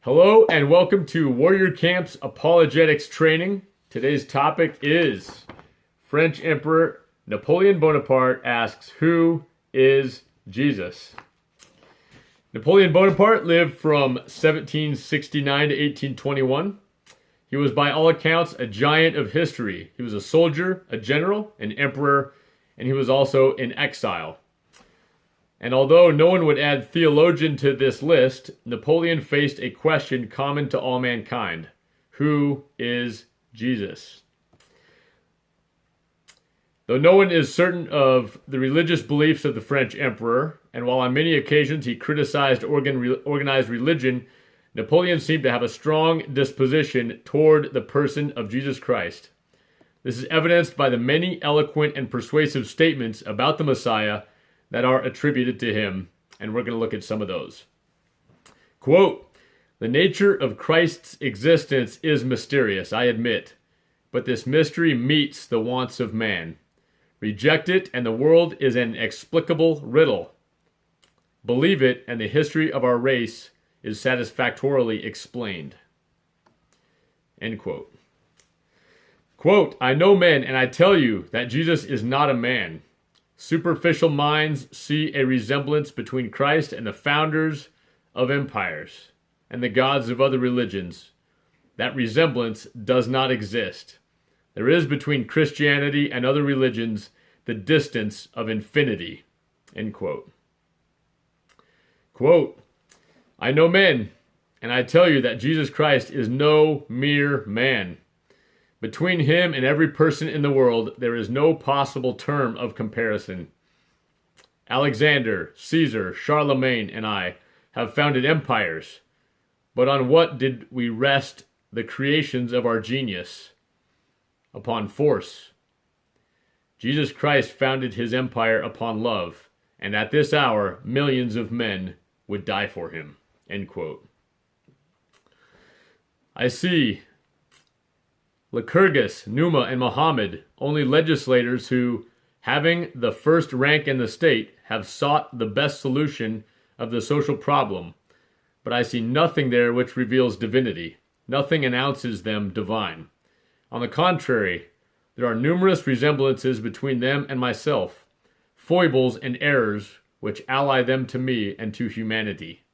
Hello and welcome to Warrior Camp's Apologetics training. Today's topic is French Emperor Napoleon Bonaparte asks, who is Jesus? Napoleon Bonaparte lived from 1769 to 1821. He was by all accounts a giant of history. He was a soldier, a general, an emperor, and he was also in exile. And although no one would add theologian to this list, Napoleon faced a question common to all mankind. Who is Jesus? Though no one is certain of the religious beliefs of the French emperor, and while on many occasions he criticized organized religion, Napoleon seemed to have a strong disposition toward the person of Jesus Christ. This is evidenced by the many eloquent and persuasive statements about the Messiah that are attributed to him, and we're going to look at some of those. Quote, "The nature of Christ's existence is mysterious, I admit, but this mystery meets the wants of man. Reject it, and the world is an inexplicable riddle. Believe it, and the history of our race is satisfactorily explained." End quote. Quote, "I know men, and I tell you that Jesus is not a man. Superficial minds see a resemblance between Christ and the founders of empires and the gods of other religions. That resemblance does not exist. There is between Christianity and other religions the distance of infinity." End quote. Quote, "I know men, and I tell you that Jesus Christ is no mere man. Between him and every person in the world, there is no possible term of comparison. Alexander, Caesar, Charlemagne, and I have founded empires, but on what did we rest the creations of our genius? Upon force. Jesus Christ founded his empire upon love, and at this hour, millions of men would die for him." End quote. "I see Lycurgus, Numa, and Muhammad, only legislators who, having the first rank in the state, have sought the best solution of the social problem. But I see nothing there which reveals divinity. Nothing announces them divine. On the contrary, there are numerous resemblances between them and myself, foibles and errors which ally them to me and to humanity.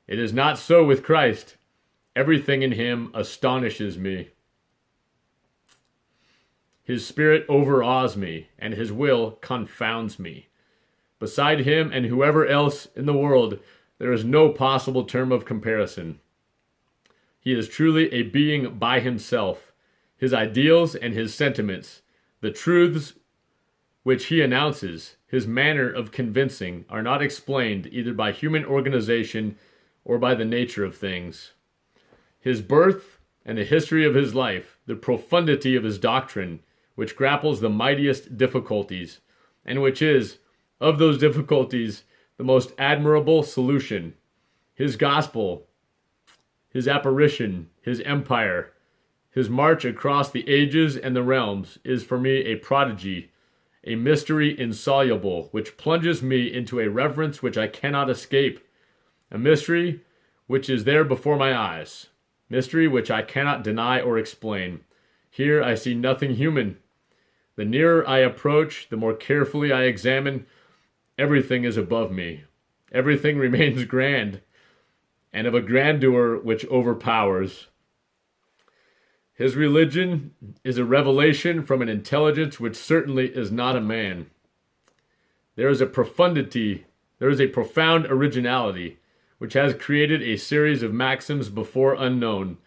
It is not so with Christ. Everything in him astonishes me. His spirit overawes me, and his will confounds me. Beside him and whoever else in the world, there is no possible term of comparison. He is truly a being by himself. His ideals and his sentiments, the truths which he announces, his manner of convincing, are not explained either by human organization or by the nature of things. His birth and the history of his life, the profundity of his doctrine, which grapples the mightiest difficulties, and which is, of those difficulties, the most admirable solution. His gospel, his apparition, his empire, his march across the ages and the realms is for me a prodigy, a mystery insoluble, which plunges me into a reverence which I cannot escape, a mystery which is there before my eyes, mystery which I cannot deny or explain. Here I see nothing human. The nearer I approach, the more carefully I examine, everything is above me. Everything remains grand, and of a grandeur which overpowers. His religion is a revelation from an intelligence which certainly is not a man. There is a profound originality, which has created a series of maxims before unknown.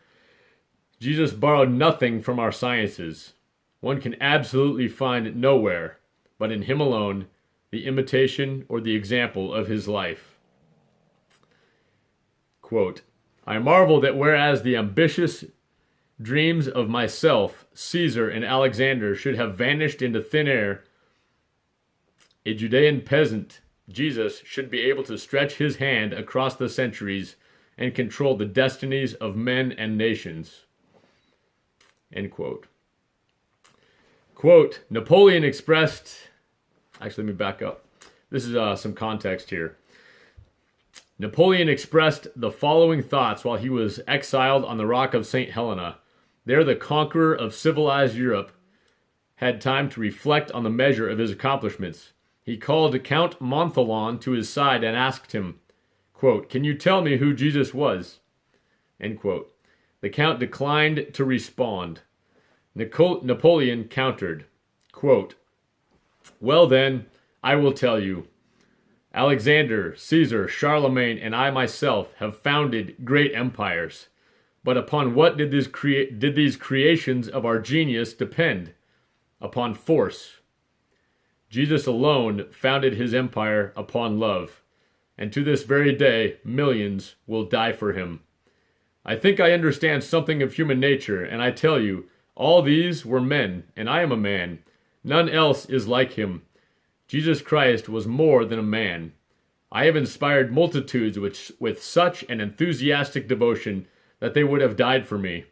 Jesus borrowed nothing from our sciences. One can absolutely find nowhere, but in him alone, the imitation or the example of his life." Quote, "I marvel that whereas the ambitious dreams of myself, Caesar, and Alexander should have vanished into thin air, a Judean peasant, Jesus, should be able to stretch his hand across the centuries and control the destinies of men and nations." End quote. Quote, Napoleon expressed, actually let me back up. This is some context here. Napoleon expressed the following thoughts while he was exiled on the rock of St. Helena. There, the conqueror of civilized Europe had time to reflect on the measure of his accomplishments. He called Count Montholon to his side and asked him, quote, "Can you tell me who Jesus was?" End quote. The Count declined to respond. Napoleon countered, quote, "Well then, I will tell you. Alexander, Caesar, Charlemagne, and I myself have founded great empires. But upon what did these creations of our genius depend? Upon force. Jesus alone founded his empire upon love, and to this very day millions will die for him. I think I understand something of human nature, and I tell you, all these were men, and I am a man. None else is like him. Jesus Christ was more than a man. I have inspired multitudes with such an enthusiastic devotion that they would have died for me.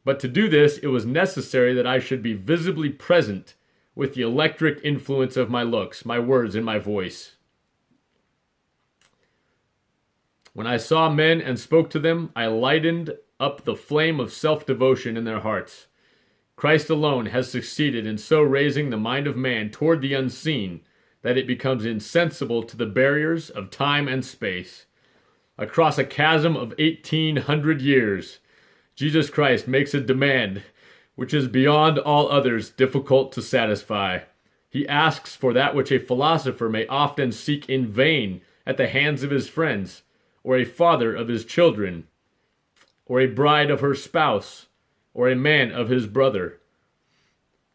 But to do this, it was necessary that I should be visibly present with the electric influence of my looks, my words, and my voice. When I saw men and spoke to them, I lightened up the flame of self-devotion in their hearts. Christ alone has succeeded in so raising the mind of man toward the unseen that it becomes insensible to the barriers of time and space. Across a chasm of 1,800 years, Jesus Christ makes a demand which is beyond all others difficult to satisfy. He asks for that which a philosopher may often seek in vain at the hands of his friends, or a father of his children, or a bride of her spouse, or a man of his brother.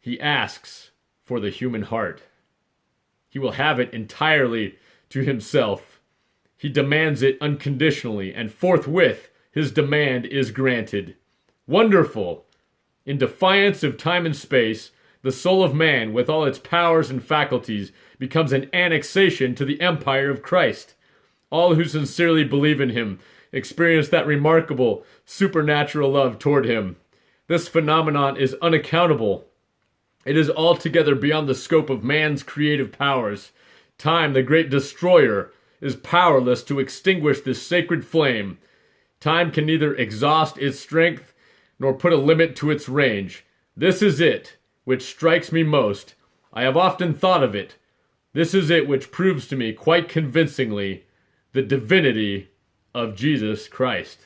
He asks for the human heart. He will have it entirely to himself. He demands it unconditionally, and forthwith his demand is granted. Wonderful! In defiance of time and space, the soul of man, with all its powers and faculties, becomes an annexation to the empire of Christ. All who sincerely believe in him experience that remarkable supernatural love toward him. This phenomenon is unaccountable. It is altogether beyond the scope of man's creative powers. Time, the great destroyer, is powerless to extinguish this sacred flame. Time can neither exhaust its strength nor put a limit to its range. This is it which strikes me most. I have often thought of it. This is it which proves to me quite convincingly the divinity of Jesus Christ.